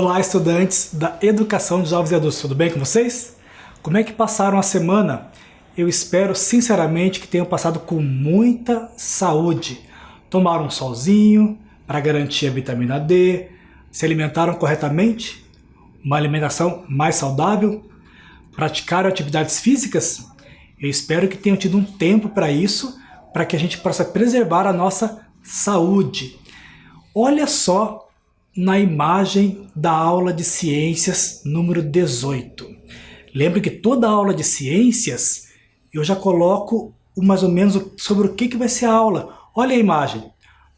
Olá, estudantes da Educação de Jovens e Adultos, tudo bem com vocês? Como é que passaram a semana? Eu espero sinceramente que tenham passado com muita saúde. Tomaram um solzinho para garantir a vitamina D, se alimentaram corretamente, uma alimentação mais saudável, praticaram atividades físicas? Eu espero que tenham tido um tempo para isso, para que a gente possa preservar a nossa saúde. Olha só na imagem da aula de ciências número 18. Lembre que toda aula de ciências eu já coloco mais ou menos sobre o que vai ser a aula. Olha a imagem.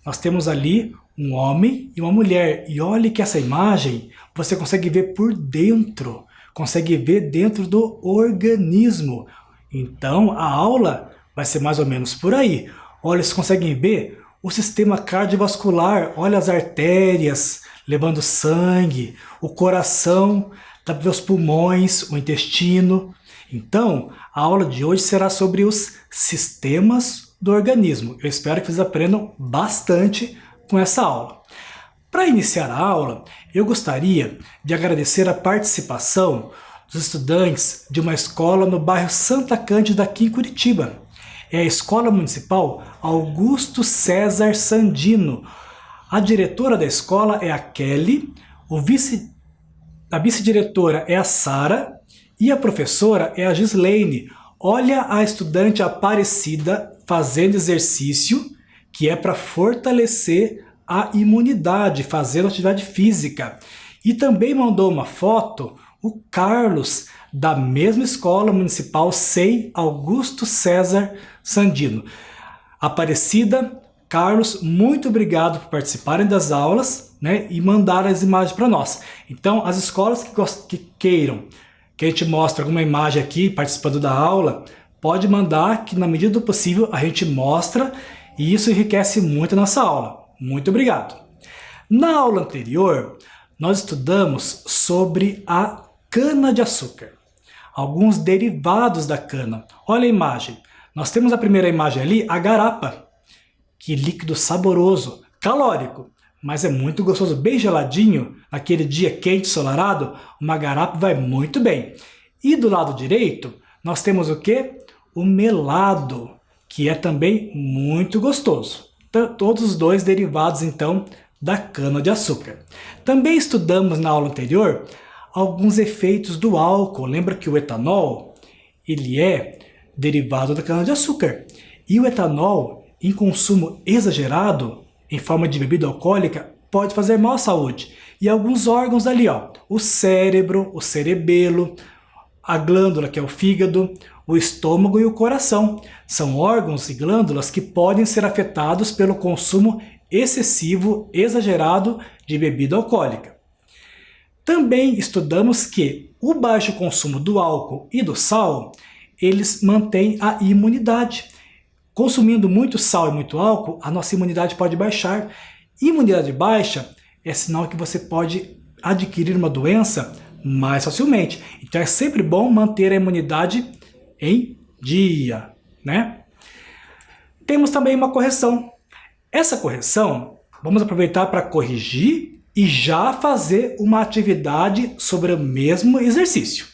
Nós temos ali um homem e uma mulher. E olhe que essa imagem você consegue ver por dentro. Consegue ver dentro do organismo. Então a aula vai ser mais ou menos por aí. Olha, vocês conseguem ver o sistema cardiovascular. Olha as artérias levando sangue, o coração, dá para ver os pulmões, o intestino. Então, a aula de hoje será sobre os sistemas do organismo. Eu espero que vocês aprendam bastante com essa aula. Para iniciar a aula, eu gostaria de agradecer a participação dos estudantes de uma escola no bairro Santa Cândida, aqui em Curitiba. É a Escola Municipal Augusto César Sandino. A diretora da escola é a Kelly, a vice-diretora é a Sara e a professora é a Gislaine. Olha a estudante Aparecida fazendo exercício, que é para fortalecer a imunidade, fazendo atividade física. E também mandou uma foto o Carlos, da mesma escola municipal SEI Augusto César Sandino. Aparecida, Carlos, muito obrigado por participarem das aulas, né, e mandar as imagens para nós. Então, as escolas que queiram que a gente mostre alguma imagem aqui participando da aula, pode mandar que na medida do possível a gente mostra e isso enriquece muito a nossa aula. Muito obrigado. Na aula anterior, nós estudamos sobre a cana-de-açúcar, alguns derivados da cana. Olha a imagem. Nós temos a primeira imagem ali, a garapa. Que líquido saboroso, calórico, mas é muito gostoso, bem geladinho, naquele dia quente, ensolarado, uma garapa vai muito bem. E do lado direito, nós temos o que? O melado, que é também muito gostoso. Então, todos os dois derivados, então, da cana-de-açúcar. Também estudamos na aula anterior alguns efeitos do álcool. Lembra que o etanol, ele é derivado da cana-de-açúcar. E o etanol, em consumo exagerado, em forma de bebida alcoólica, pode fazer mal à saúde. E alguns órgãos ali, ó, o cérebro, o cerebelo, a glândula, que é o fígado, o estômago e o coração. São órgãos e glândulas que podem ser afetados pelo consumo excessivo, exagerado de bebida alcoólica. Também estudamos que o baixo consumo do álcool e do sal, eles mantêm a imunidade. Consumindo muito sal e muito álcool, a nossa imunidade pode baixar. Imunidade baixa é sinal que você pode adquirir uma doença mais facilmente. Então é sempre bom manter a imunidade em dia, né? Temos também uma correção. Essa correção, vamos aproveitar para corrigir e já fazer uma atividade sobre o mesmo exercício,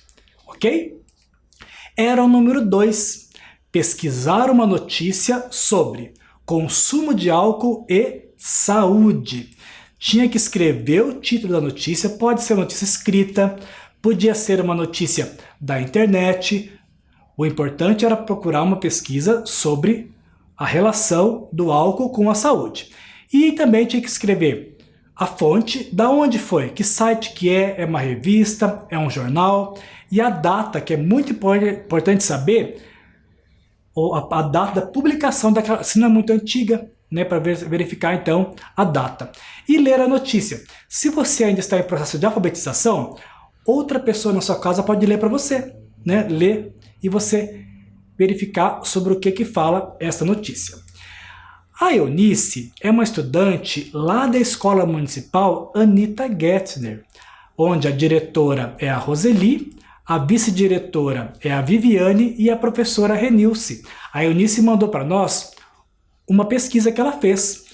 ok? Era o número 2. Pesquisar uma notícia sobre consumo de álcool e saúde. Tinha que escrever o título da notícia, pode ser notícia escrita, podia ser uma notícia da internet. O importante era procurar uma pesquisa sobre a relação do álcool com a saúde. E também tinha que escrever a fonte, da onde foi, que site que é uma revista, é um jornal, e a data, que é muito importante saber, a data da publicação daquela, se não é muito antiga, né, para verificar então a data. E ler a notícia. Se você ainda está em processo de alfabetização, outra pessoa na sua casa pode ler para você, né, ler e você verificar sobre o que fala essa notícia. A Eunice é uma estudante lá da Escola Municipal Anita Gettner, onde a diretora é a Roseli, a vice-diretora é a Viviane e a professora Renilce. A Eunice mandou para nós uma pesquisa que ela fez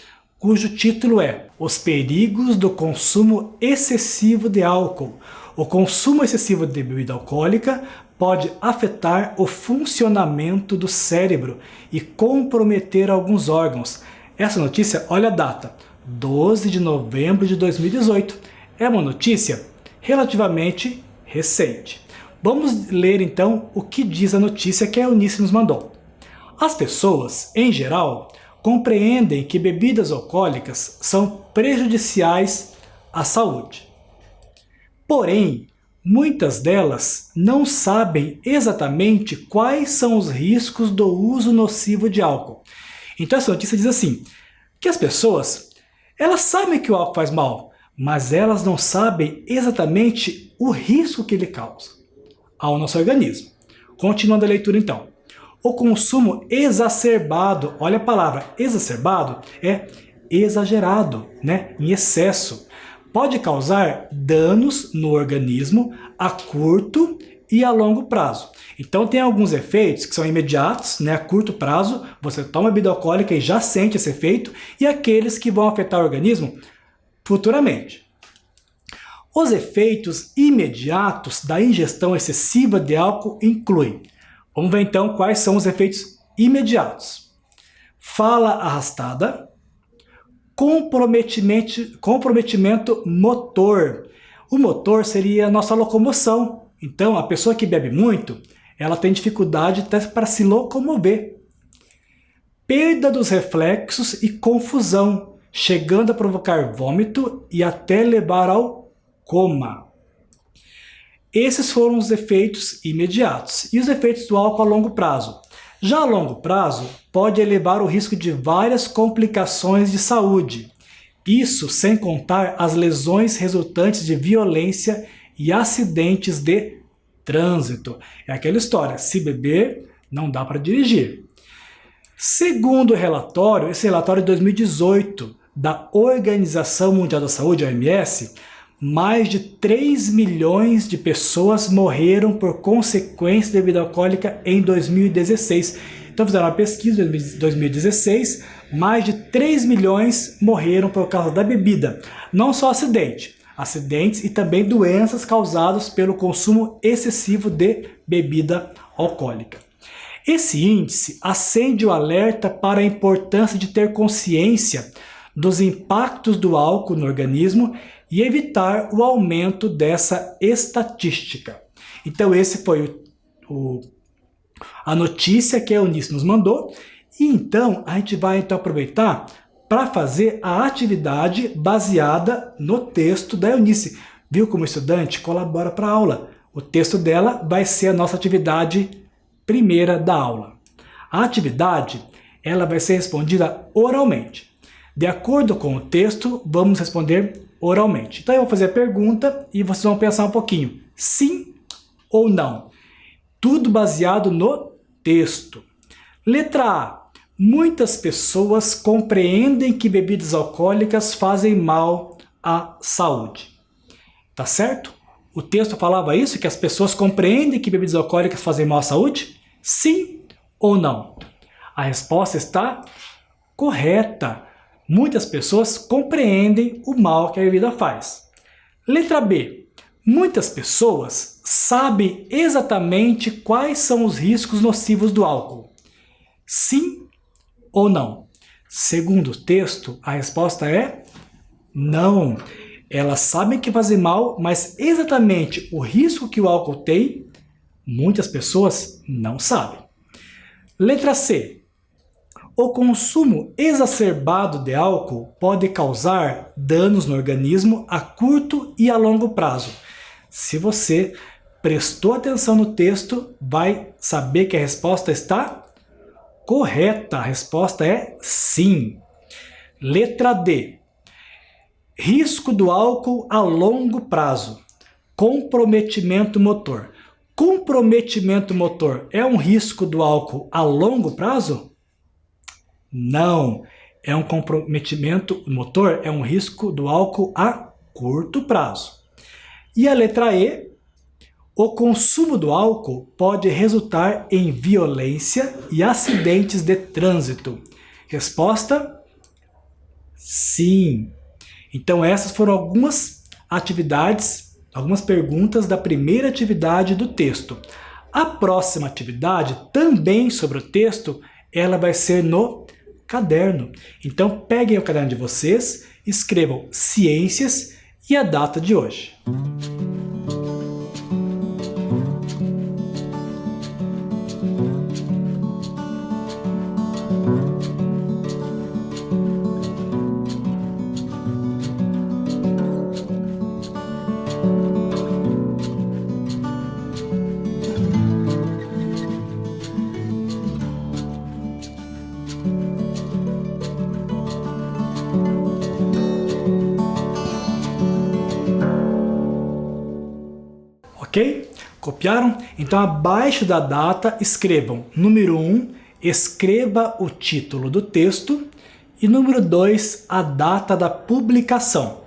cujo título é Os perigos do consumo excessivo de álcool. O consumo excessivo de bebida alcoólica pode afetar o funcionamento do cérebro e comprometer alguns órgãos. Essa notícia, olha a data, 12 de novembro de 2018. É uma notícia relativamente recente. Vamos ler então o que diz a notícia que a Eunice nos mandou. As pessoas, em geral, compreendem que bebidas alcoólicas são prejudiciais à saúde. Porém, muitas delas não sabem exatamente quais são os riscos do uso nocivo de álcool. Então essa notícia diz assim, que as pessoas, elas sabem que o álcool faz mal, mas elas não sabem exatamente o risco que ele causa ao nosso organismo. Continuando a leitura então. O consumo exacerbado, olha a palavra, exacerbado é exagerado, né? Em excesso. Pode causar danos no organismo a curto e a longo prazo. Então tem alguns efeitos que são imediatos, né? A curto prazo, você toma bebida alcoólica e já sente esse efeito, e aqueles que vão afetar o organismo futuramente. Os efeitos imediatos da ingestão excessiva de álcool incluem. Vamos ver então quais são os efeitos imediatos. Fala arrastada, comprometimento motor. O motor seria a nossa locomoção. Então, a pessoa que bebe muito, ela tem dificuldade até para se locomover. Perda dos reflexos e confusão, chegando a provocar vômito e até levar ao coma. Esses foram os efeitos imediatos. E os efeitos do álcool a longo prazo? Já a longo prazo, pode elevar o risco de várias complicações de saúde. Isso sem contar as lesões resultantes de violência e acidentes de trânsito. É aquela história, se beber, não dá para dirigir. Segundo o relatório, esse relatório de 2018 da Organização Mundial da Saúde, a OMS, mais de 3 milhões de pessoas morreram por consequência da bebida alcoólica em 2016. Então fizeram uma pesquisa em 2016, mais de 3 milhões morreram por causa da bebida. Não só acidentes e também doenças causadas pelo consumo excessivo de bebida alcoólica. Esse índice acende o alerta para a importância de ter consciência dos impactos do álcool no organismo e evitar o aumento dessa estatística. Então esse foi a notícia que a Eunice nos mandou, e então a gente vai aproveitar para fazer a atividade baseada no texto da Eunice. Viu como o estudante colabora para a aula? O texto dela vai ser a nossa atividade primeira da aula. A atividade, ela vai ser respondida oralmente. De acordo com o texto, vamos responder oralmente. Então eu vou fazer a pergunta e vocês vão pensar um pouquinho. Sim ou não? Tudo baseado no texto. Letra A. Muitas pessoas compreendem que bebidas alcoólicas fazem mal à saúde. Tá certo? O texto falava isso, que as pessoas compreendem que bebidas alcoólicas fazem mal à saúde? Sim ou não? A resposta está correta. Muitas pessoas compreendem o mal que a bebida faz. Letra B. Muitas pessoas sabem exatamente quais são os riscos nocivos do álcool. Sim ou não? Segundo o texto, a resposta é não. Elas sabem que fazem mal, mas exatamente o risco que o álcool tem, muitas pessoas não sabem. Letra C. O consumo exacerbado de álcool pode causar danos no organismo a curto e a longo prazo. Se você prestou atenção no texto, vai saber que a resposta está correta. A resposta é sim. Letra D. Risco do álcool a longo prazo. Comprometimento motor. Comprometimento motor é um risco do álcool a longo prazo? Não. É um comprometimento motor, é um risco do álcool a curto prazo. E a letra E. O consumo do álcool pode resultar em violência e acidentes de trânsito. Resposta: Sim! Então essas foram algumas atividades, algumas perguntas da primeira atividade do texto. A próxima atividade, também sobre o texto, ela vai ser no caderno. Então peguem o caderno de vocês, escrevam ciências e a data de hoje. Ok? Copiaram? Então abaixo da data escrevam número 1, escreva o título do texto e número 2, a data da publicação.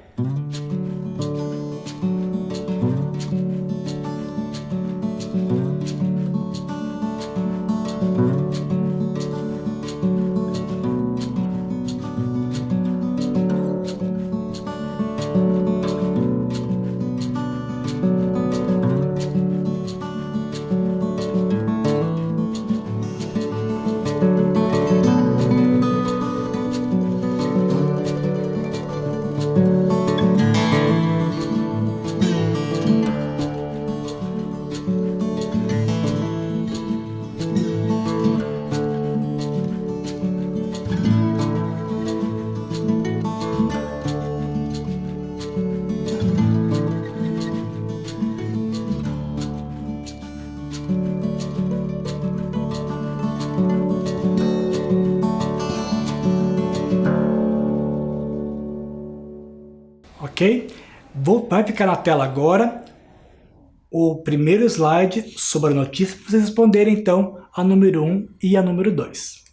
Ok? Vai ficar na tela agora o primeiro slide sobre a notícia para vocês responderem então a número 1 e a número 2.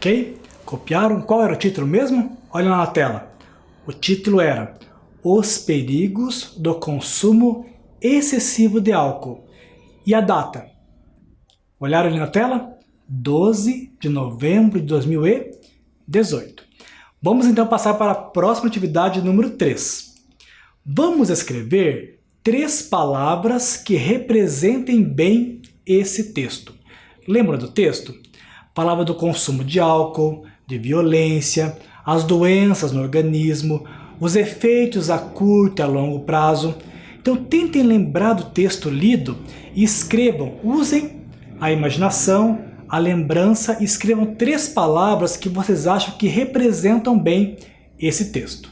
Ok? Copiaram? Qual era o título mesmo? Olha lá na tela. O título era Os Perigos do Consumo Excessivo de Álcool. E a data? Olharam ali na tela? 12 de novembro de 2018. Vamos então passar para a próxima atividade número 3. Vamos escrever 3 palavras que representem bem esse texto. Lembra do texto? Falava do consumo de álcool, de violência, as doenças no organismo, os efeitos a curto e a longo prazo. Então tentem lembrar do texto lido e escrevam, usem a imaginação, a lembrança e escrevam 3 palavras que vocês acham que representam bem esse texto.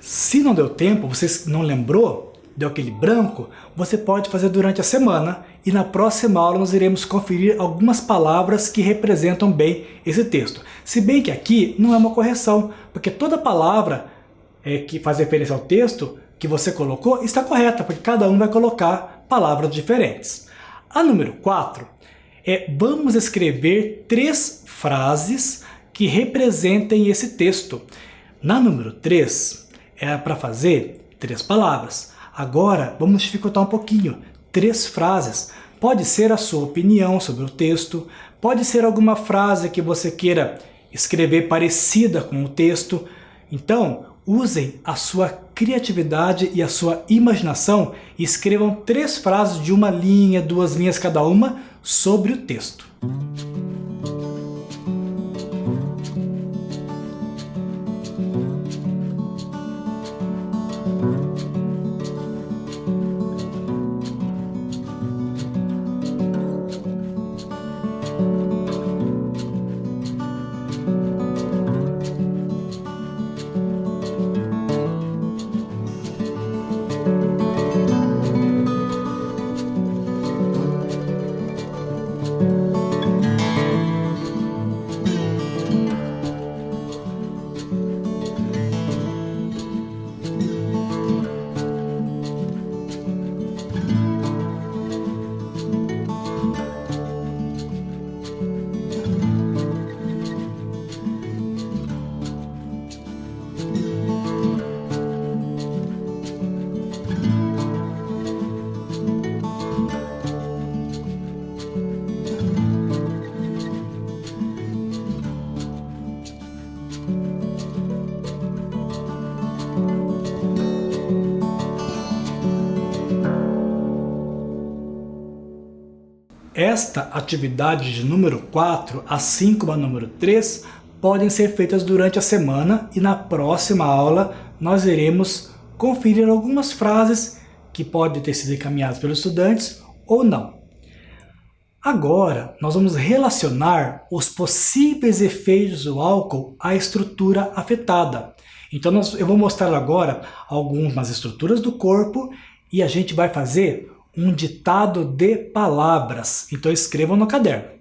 Se não deu tempo, você não lembrou, deu aquele branco, você pode fazer durante a semana e na próxima aula nós iremos conferir algumas palavras que representam bem esse texto. Se bem que aqui não é uma correção, porque toda palavra que faz referência ao texto que você colocou está correta, porque cada um vai colocar palavras diferentes. A número 4 vamos escrever 3 frases que representem esse texto. Na número 3 é para fazer 3 palavras. Agora vamos dificultar um pouquinho. 3 frases. Pode ser a sua opinião sobre o texto, pode ser alguma frase que você queira escrever parecida com o texto. Então, usem a sua criatividade e a sua imaginação e escrevam 3 frases de 1 linha, 2 linhas cada uma sobre o texto. Esta atividade de número 4, assim como a número 3, podem ser feitas durante a semana e na próxima aula nós iremos conferir algumas frases que podem ter sido encaminhadas pelos estudantes ou não. Agora nós vamos relacionar os possíveis efeitos do álcool à estrutura afetada. Então eu vou mostrar agora algumas estruturas do corpo e a gente vai fazer um ditado de palavras. Então escrevam no caderno.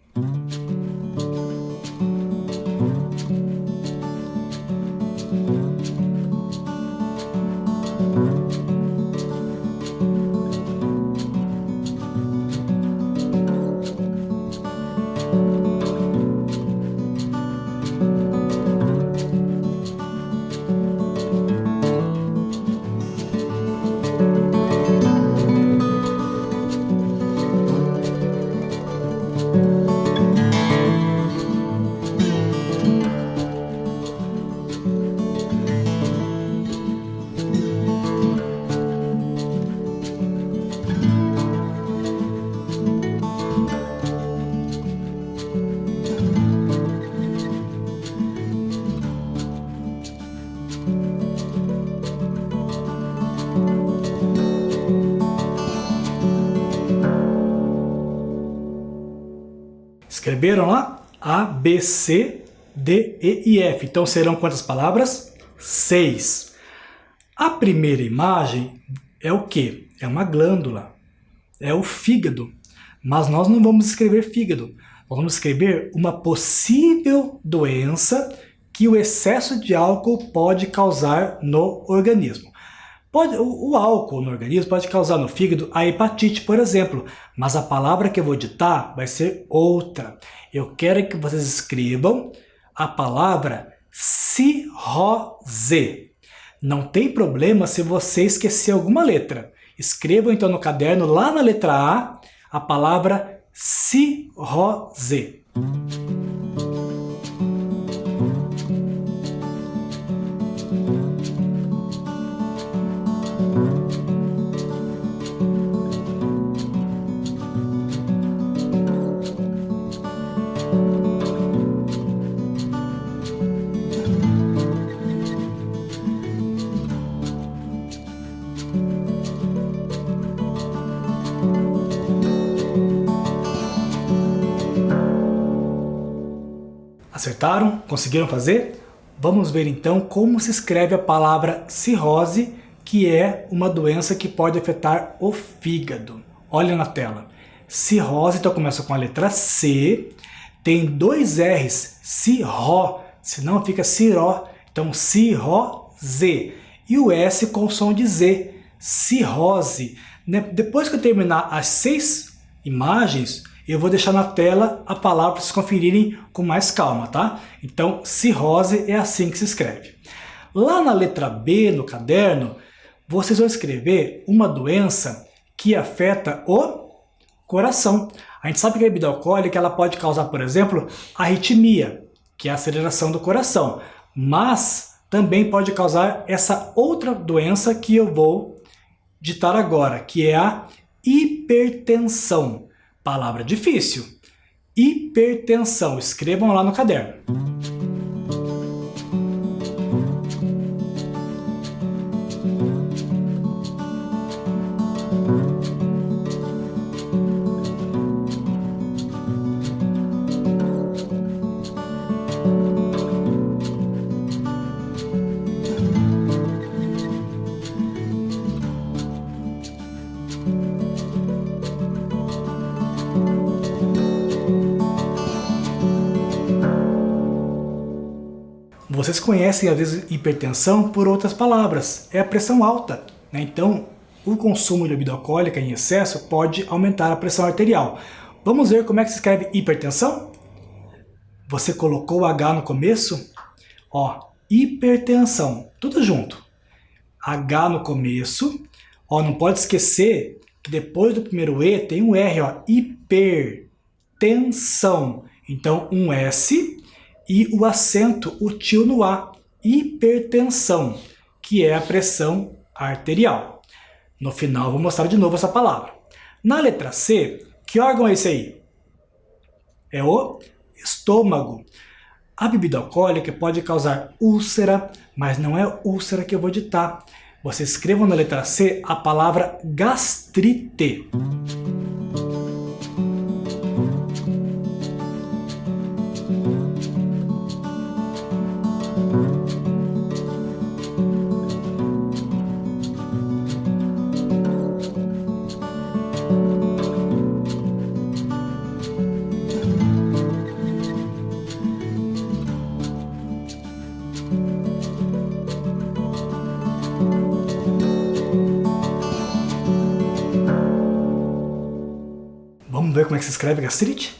Escreveram lá? A, B, C, D, E e F. Então serão quantas palavras? 6. A primeira imagem é o quê? É uma glândula. É o fígado. Mas nós não vamos escrever fígado. Nós vamos escrever uma possível doença que o excesso de álcool pode causar no organismo. O álcool no organismo pode causar no fígado a hepatite, por exemplo, mas a palavra que eu vou ditar vai ser outra. Eu quero que vocês escrevam a palavra cirrose. Não tem problema se você esquecer alguma letra. Escrevam então no caderno, lá na letra a palavra cirrose. Acertaram? Conseguiram fazer? Vamos ver então como se escreve a palavra cirrose, que é uma doença que pode afetar o fígado. Olha na tela. Cirrose, então começa com a letra C, tem 2 R's, cirró, senão fica ciró, então cirrose. E o S com o som de Z, cirrose. Depois que eu terminar as 6 imagens, eu vou deixar na tela a palavra para vocês conferirem com mais calma, tá? Então, cirrose é assim que se escreve. Lá na letra B, no caderno, vocês vão escrever uma doença que afeta o coração. A gente sabe que a bebida alcoólica ela pode causar, por exemplo, arritmia, que é a aceleração do coração. Mas também pode causar essa outra doença que eu vou ditar agora, que é a hipertensão. Palavra difícil. Hipertensão. Escrevam lá no caderno. Vocês conhecem, às vezes, hipertensão por outras palavras. É a pressão alta, né? Então, o consumo de bebida alcoólica em excesso pode aumentar a pressão arterial. Vamos ver como é que se escreve hipertensão? Você colocou o H no começo? Ó, hipertensão, tudo junto. H no começo. Ó, não pode esquecer que depois do primeiro E tem um R, ó, hipertensão. Então, um S e o acento, o tio no A, hipertensão, que é a pressão arterial. No final, vou mostrar de novo essa palavra. Na letra C, que órgão é esse aí? É o estômago. A bebida alcoólica pode causar úlcera, mas não é úlcera que eu vou ditar. Vocês escrevam na letra C a palavra gastrite. Vamos ver como é que se escreve gastrite?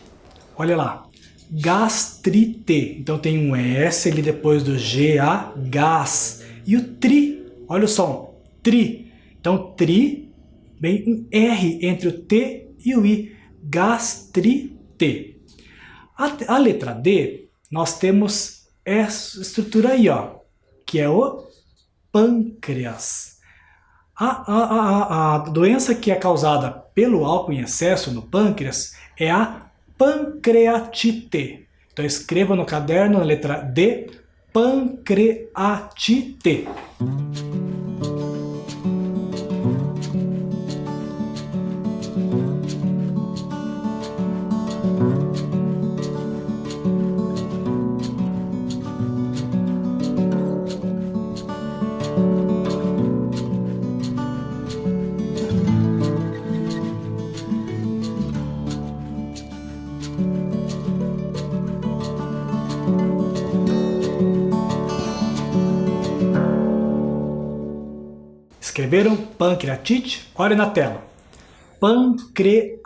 Olha lá, gastrite. Então tem um S ali depois do G, A, gás. E o tri, olha o som, tri. Então tri, bem um R entre o T e o I, gastrite. A letra D, nós temos essa estrutura aí, ó, que é o pâncreas. A doença que é causada pelo álcool em excesso no pâncreas é a pancreatite. Então escreva no caderno, na letra D, pancreatite. escreveram pancreatite? Olha na tela. Pancreatite.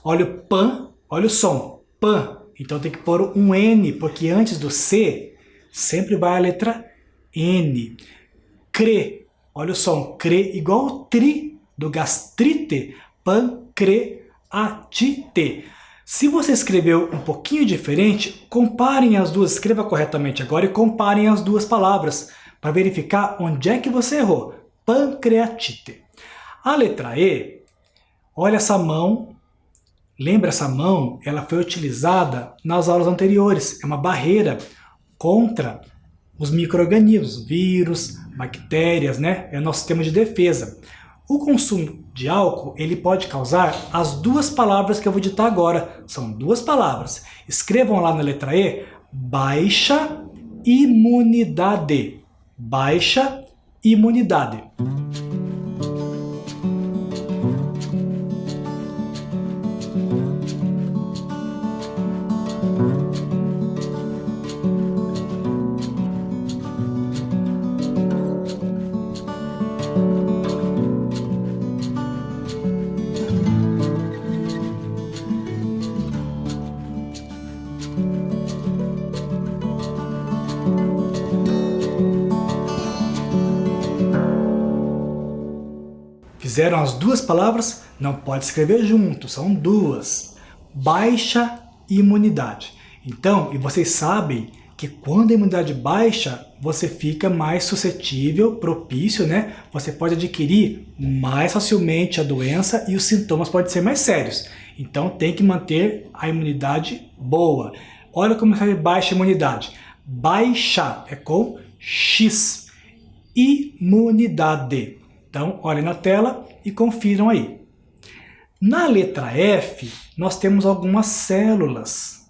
Olha o pan, olha o som. Pan. Então tem que pôr um N, porque antes do C sempre vai a letra N. Cre. Olha o som. Cre igual o tri do gastrite. Pancreatite. Se você escreveu um pouquinho diferente, comparem as duas. Escreva corretamente agora e comparem as duas palavras para verificar onde é que você errou. Pancreatite. A letra E, olha essa mão. Lembra essa mão? Ela foi utilizada nas aulas anteriores. É uma barreira contra os micro-organismos, vírus, bactérias, né? É o nosso sistema de defesa. O consumo de álcool, ele pode causar as duas palavras que eu vou ditar agora. São duas palavras. Escrevam lá na letra E, baixa imunidade. Baixa imunidade. Fizeram as duas palavras? Não pode escrever junto, são duas. Baixa imunidade. Então, e vocês sabem que quando a imunidade baixa, você fica mais suscetível, propício, né? Você pode adquirir mais facilmente a doença e os sintomas podem ser mais sérios. Então, tem que manter a imunidade boa. Olha como escreve baixa imunidade. Baixa é com X. Imunidade. Então, olhem na tela e confiram aí. Na letra F, nós temos algumas células.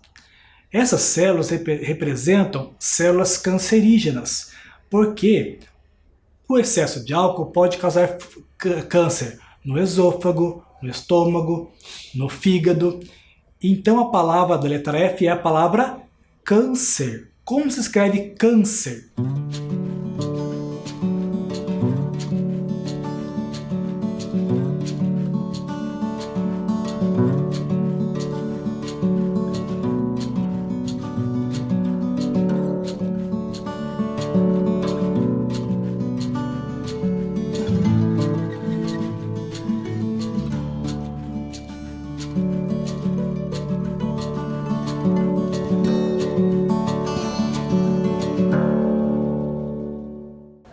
Essas células representam células cancerígenas, porque o excesso de álcool pode causar câncer no esôfago, no estômago, no fígado. Então, a palavra da letra F é a palavra câncer. Como se escreve câncer?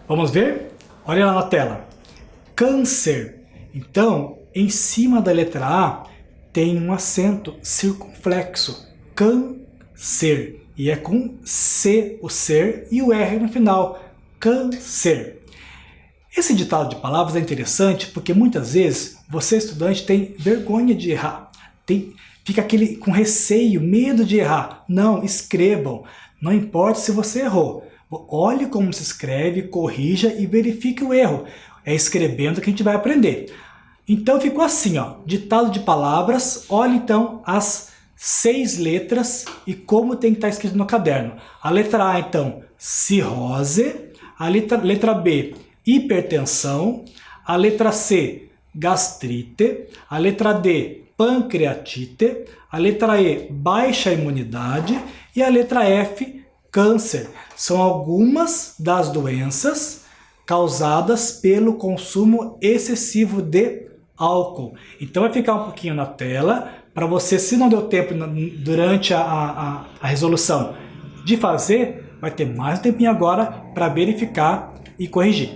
Vamos ver? Olha lá na tela. Câncer. Então, em cima da letra A tem um acento circunflexo. Câncer. E é com C o ser e o R no final. Câncer. Esse ditado de palavras é interessante porque muitas vezes você, estudante, tem vergonha de errar. Fica com receio, medo de errar. Não, escrevam. Não importa se você errou. Olhe como se escreve, corrija e verifique o erro. É escrevendo que a gente vai aprender. Então ficou assim, ó, ditado de palavras. Olhe então as 6 letras e como tem que estar escrito no caderno. A letra A, então, cirrose. A letra B, hipertensão. A letra C, gastrite. A letra D, pancreatite. A letra E, baixa imunidade. E a letra F, câncer. São algumas das doenças causadas pelo consumo excessivo de álcool. Então vai ficar um pouquinho na tela para você, se não deu tempo durante a resolução de fazer, vai ter mais um tempinho agora para verificar e corrigir.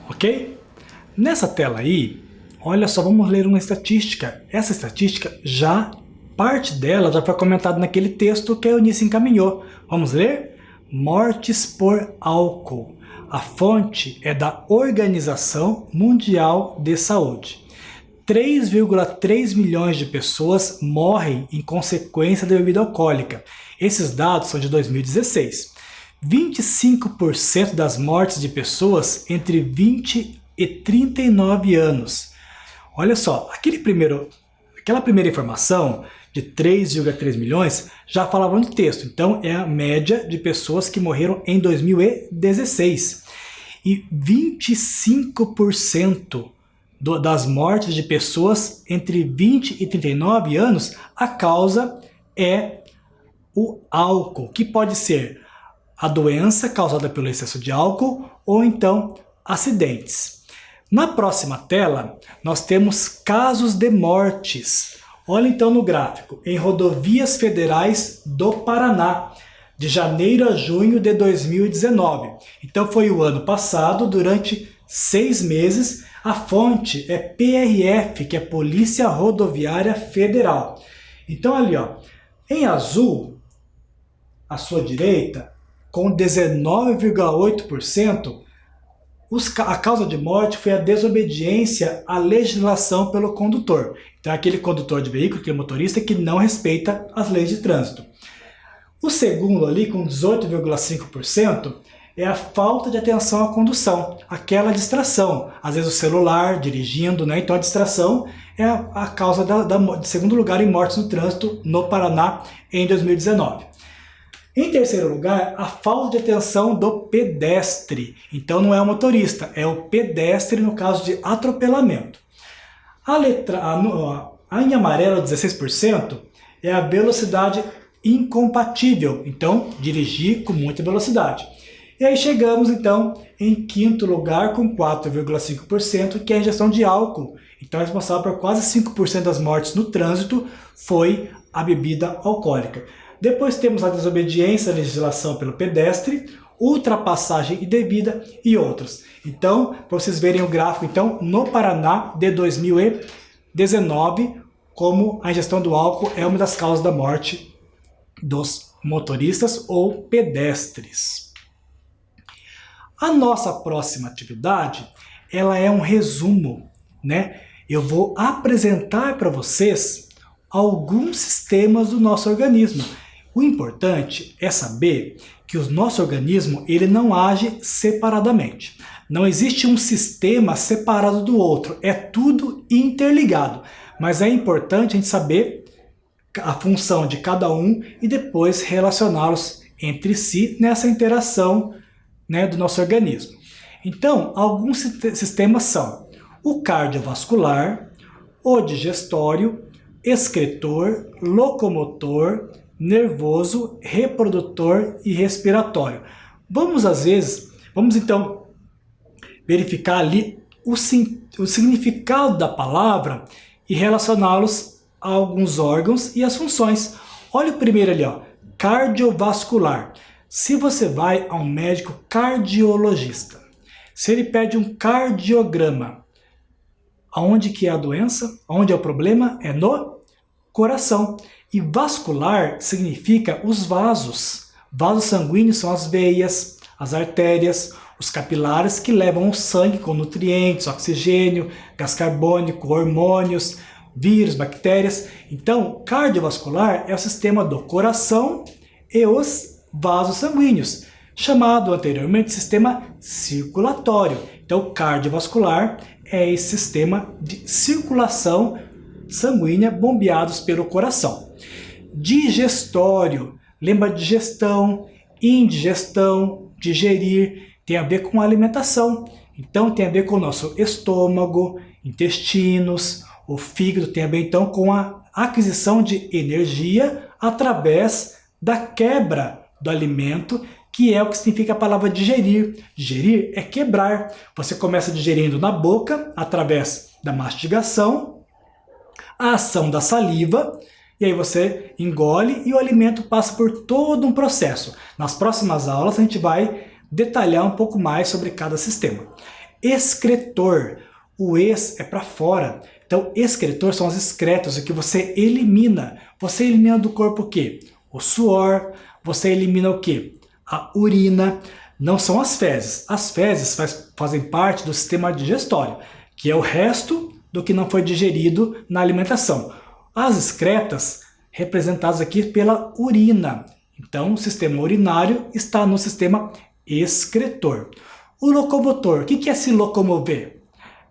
Ok? Nessa tela aí, olha só, vamos ler uma estatística. Essa estatística parte dela já foi comentada naquele texto que a Eunice encaminhou. Vamos ler? Mortes por álcool. A fonte é da Organização Mundial de Saúde. 3,3 milhões de pessoas morrem em consequência da bebida alcoólica. Esses dados são de 2016. 25% das mortes de pessoas entre 20 e 39 anos. Olha só, aquela primeira informação de 3,3 milhões já falava no texto. Então é a média de pessoas que morreram em 2016. E 25% das mortes de pessoas entre 20 e 39 anos, a causa é o álcool, que pode ser a doença causada pelo excesso de álcool ou então acidentes. Na próxima tela, nós temos casos de mortes. Olha então no gráfico, em rodovias federais do Paraná, de janeiro a junho de 2019. Então foi o ano passado, durante 6 meses. A fonte é PRF, que é Polícia Rodoviária Federal. Então ali, ó, em azul, à sua direita, com 19,8%, a causa de morte foi a desobediência à legislação pelo condutor. Então é aquele condutor de veículo, aquele motorista que não respeita as leis de trânsito. O segundo ali, com 18,5%, é a falta de atenção à condução, aquela distração. Às vezes o celular, dirigindo, né? Então a distração é a causa de segundo lugar em mortes no trânsito no Paraná em 2019. Em terceiro lugar, a falta de atenção do pedestre. Então não é o motorista, é o pedestre no caso de atropelamento. Em amarelo, 16%, é a velocidade incompatível. Então, dirigir com muita velocidade. E aí chegamos, então, em quinto lugar, com 4,5%, que é a ingestão de álcool. Então, responsável por quase 5% das mortes no trânsito foi a bebida alcoólica. Depois temos a desobediência à legislação pelo pedestre, ultrapassagem indevida e outros. Então, para vocês verem o gráfico, então, no Paraná de 2019, como a ingestão do álcool é uma das causas da morte dos motoristas ou pedestres. A nossa próxima atividade, ela é um resumo, né? Eu vou apresentar para vocês alguns sistemas do nosso organismo. O importante é saber que o nosso organismo ele não age separadamente. Não existe um sistema separado do outro, é tudo interligado. Mas é importante a gente saber a função de cada um e depois relacioná-los entre si nessa interação, né, do nosso organismo. Então, alguns sistemas são o cardiovascular, o digestório, excretor, locomotor, nervoso, reprodutor e respiratório. Vamos então verificar ali o significado da palavra e relacioná-los a alguns órgãos e as funções. Olha o primeiro ali, ó, cardiovascular. Se você vai a um médico cardiologista, se ele pede um cardiograma, aonde que é a doença? Onde é o problema? É no coração. E vascular significa os vasos. Vasos sanguíneos são as veias, as artérias, os capilares que levam o sangue com nutrientes, oxigênio, gás carbônico, hormônios, vírus, bactérias. Então, cardiovascular é o sistema do coração e os vasos sanguíneos, chamado anteriormente de sistema circulatório. Então, cardiovascular é esse sistema de circulação sanguínea bombeados pelo coração. Digestório, lembra digestão, indigestão, digerir, tem a ver com a alimentação. Então tem a ver com o nosso estômago, intestinos, o fígado tem a ver então com a aquisição de energia através da quebra do alimento, que é o que significa a palavra digerir. Digerir é quebrar. Você começa digerindo na boca, através da mastigação, a ação da saliva, e aí você engole e o alimento passa por todo um processo. Nas próximas aulas a gente vai detalhar um pouco mais sobre cada sistema. Excretor. O ex é para fora. Então, excretor são os excretos, o que você elimina. Você elimina do corpo o quê? O suor. Você elimina o quê? A urina. Não são as fezes. As fezes fazem parte do sistema digestório, que é o resto do que não foi digerido na alimentação. As excretas, representadas aqui pela urina. Então, o sistema urinário está no sistema excretor. O locomotor, o que é se locomover?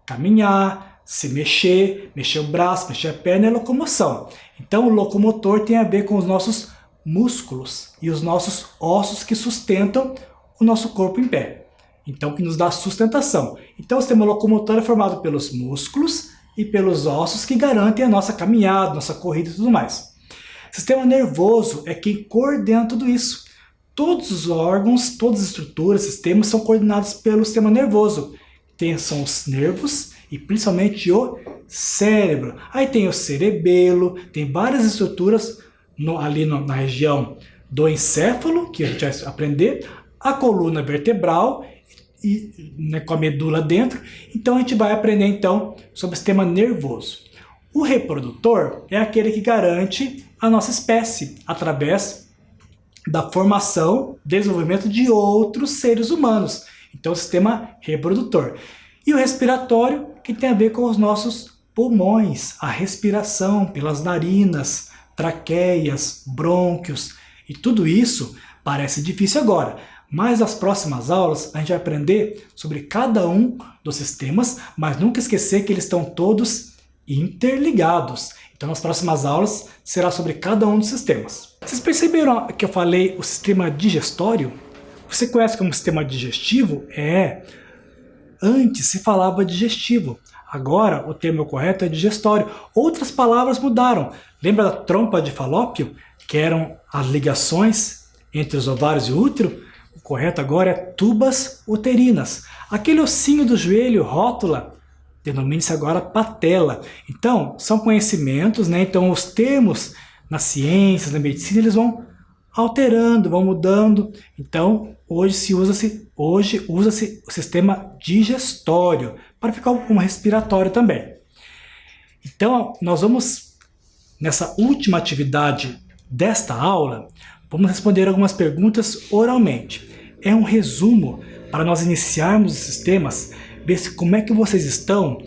Caminhar, se mexer, mexer o braço, mexer a perna é locomoção. Então o locomotor tem a ver com os nossos músculos e os nossos ossos que sustentam o nosso corpo em pé. Então que nos dá sustentação. Então o sistema locomotor é formado pelos músculos e pelos ossos que garantem a nossa caminhada, nossa corrida e tudo mais. Sistema nervoso é quem coordena tudo isso. Todos os órgãos, todas as estruturas, sistemas são coordenados pelo sistema nervoso. São os nervos e principalmente o cérebro. Aí tem o cerebelo, tem várias estruturas ali na região do encéfalo, que a gente vai aprender, a coluna vertebral, e, com a medula dentro. Então a gente vai aprender então sobre o sistema nervoso. O reprodutor é aquele que garante a nossa espécie através da formação, desenvolvimento de outros seres humanos. Então, o sistema reprodutor. E o respiratório, que tem a ver com os nossos pulmões, a respiração pelas narinas, traqueias, brônquios. E tudo isso parece difícil agora, mas nas próximas aulas a gente vai aprender sobre cada um dos sistemas, mas nunca esquecer que eles estão todos interligados. Então, nas próximas aulas será sobre cada um dos sistemas. Vocês perceberam que eu falei o sistema digestório? Você conhece como sistema digestivo? Antes se falava digestivo. Agora o termo correto é digestório. Outras palavras mudaram. Lembra da trompa de Falópio? Que eram as ligações entre os ovários e o útero? O correto agora é tubas uterinas. Aquele ossinho do joelho, rótula, denomina-se agora patela. Então, são conhecimentos, né? Então os termos nas ciências, na medicina, eles vão alterando, vão mudando. Então, hoje usa-se o sistema digestório, para ficar como respiratório também. Então, nós vamos, nessa última atividade desta aula, vamos responder algumas perguntas oralmente. É um resumo para nós iniciarmos os sistemas, ver como é que vocês estão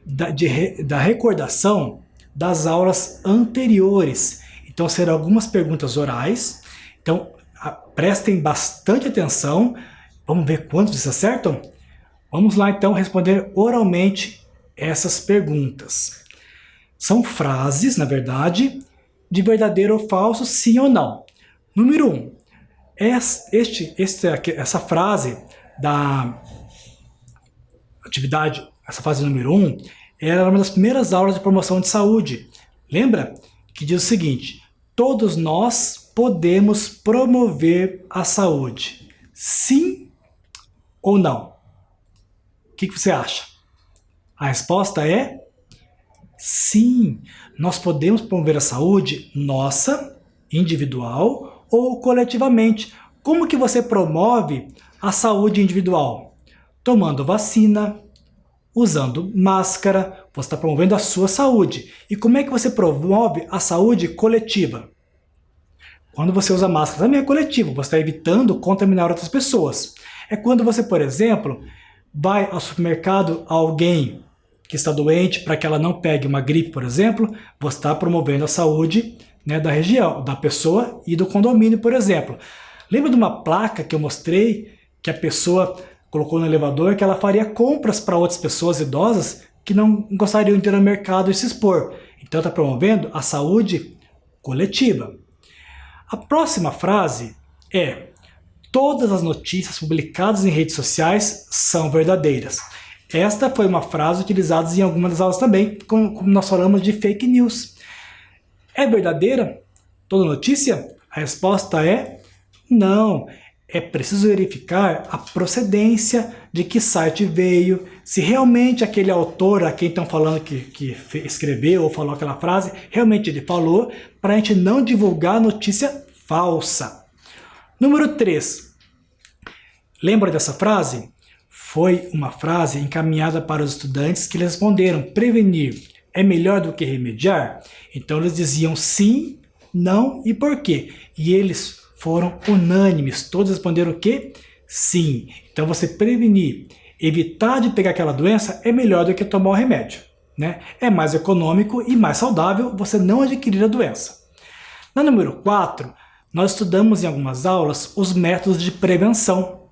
da recordação das aulas anteriores. Então serão algumas perguntas orais, então prestem bastante atenção, vamos ver quantos vocês acertam? Vamos lá então responder oralmente essas perguntas. São frases, na verdade, de verdadeiro ou falso, sim ou não. Número 1, essa frase da atividade, essa fase número 1, era uma das primeiras aulas de promoção de saúde. Lembra? Que diz o seguinte: todos nós podemos promover a saúde. Sim ou não? O que você acha? A resposta é sim. Nós podemos promover a saúde nossa, individual ou coletivamente. Como que você promove a saúde individual? Tomando vacina, usando máscara, você está promovendo a sua saúde. E como é que você promove a saúde coletiva? Quando você usa máscara também é coletivo, você está evitando contaminar outras pessoas. É quando você, por exemplo, vai ao supermercado a alguém que está doente para que ela não pegue uma gripe, por exemplo, você está promovendo a saúde, né, da região, da pessoa e do condomínio, por exemplo. Lembra de uma placa que eu mostrei que a pessoa colocou no elevador que ela faria compras para outras pessoas idosas que não gostariam de ir no mercado e se expor? Então está promovendo a saúde coletiva. A próxima frase é: todas as notícias publicadas em redes sociais são verdadeiras. Esta foi uma frase utilizada em algumas das aulas também, como nós falamos de fake news. É verdadeira toda notícia? A resposta é não. é preciso verificar a procedência de que site veio, se realmente aquele autor a quem estão falando que escreveu ou falou aquela frase, realmente ele falou, para a gente não divulgar notícia falsa. Número 3. Lembra dessa frase? Foi uma frase encaminhada para os estudantes que eles responderam: prevenir é melhor do que remediar? Então eles diziam sim, não e por quê? E eles foram unânimes, todos responderam o quê? Sim. Então você prevenir, evitar de pegar aquela doença é melhor do que tomar o remédio, né? É mais econômico e mais saudável você não adquirir a doença. Na número 4, nós estudamos em algumas aulas os métodos de prevenção.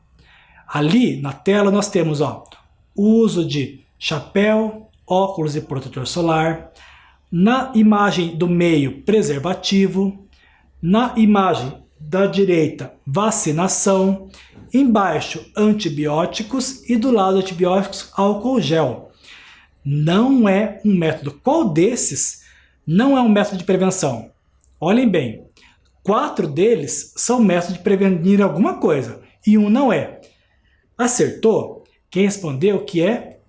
Ali na tela nós temos o uso de chapéu, óculos e protetor solar. Na imagem do meio, preservativo. Na imagem da direita, vacinação. Embaixo, antibióticos e do lado antibióticos, álcool gel. Não é um método. Qual desses não é um método de prevenção? Olhem bem, 4 deles são métodos de prevenir alguma coisa e um não é. Acertou quem respondeu que é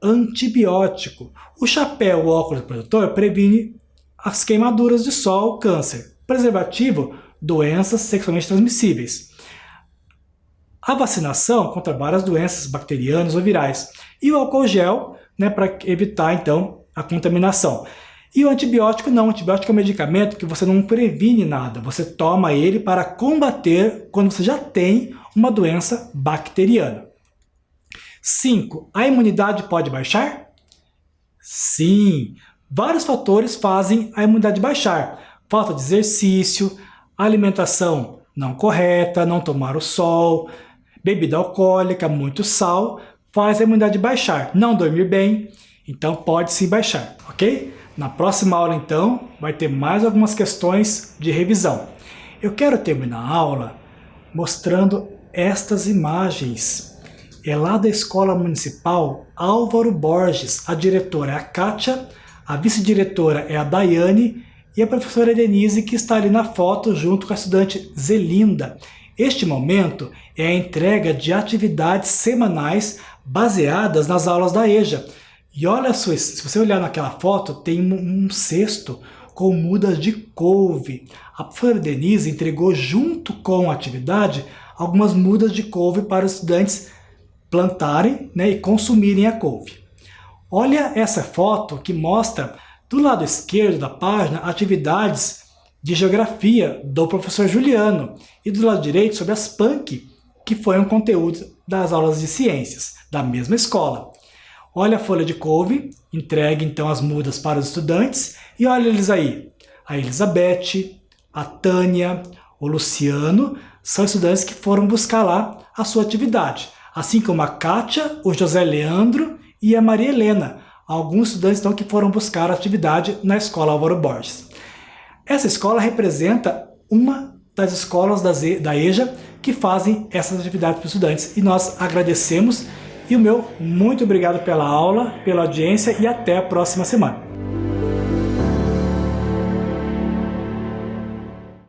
antibiótico. O chapéu, o óculos e o protetor previne as queimaduras de sol, câncer. Preservativo, doenças sexualmente transmissíveis. A vacinação contra várias doenças bacterianas ou virais. E o álcool gel, né, para evitar então a contaminação. E o antibiótico não, o antibiótico é um medicamento que você não previne nada, você toma ele para combater quando você já tem uma doença bacteriana. 5. A imunidade pode baixar? Sim, vários fatores fazem a imunidade baixar. Falta de exercício, alimentação não correta, não tomar o sol, bebida alcoólica, muito sal, faz a imunidade baixar. Não dormir bem, então pode sim baixar, ok? Na próxima aula, então, vai ter mais algumas questões de revisão. Eu quero terminar a aula mostrando estas imagens. É lá da Escola Municipal Álvaro Borges. A diretora é a Kátia, a vice-diretora é a Daiane e a professora Denise, que está ali na foto junto com a estudante Zelinda. Este momento é a entrega de atividades semanais baseadas nas aulas da EJA. E olha só, se você olhar naquela foto, tem um cesto com mudas de couve. A professora Denise entregou junto com a atividade algumas mudas de couve para os estudantes plantarem, né, e consumirem a couve. Olha essa foto que mostra do lado esquerdo da página atividades de geografia do professor Juliano e do lado direito sobre as PANC, que foi um conteúdo das aulas de ciências da mesma escola. Olha a folha de couve, entregue então as mudas para os estudantes e olha eles aí. A Elizabeth, a Tânia, o Luciano são estudantes que foram buscar lá a sua atividade. Assim como a Kátia, o José Leandro e a Maria Helena. Alguns estudantes então que foram buscar a atividade na Escola Álvaro Borges. Essa escola representa uma das escolas da EJA que fazem essas atividades para os estudantes. E nós agradecemos. E o meu muito obrigado pela aula, pela audiência e até a próxima semana.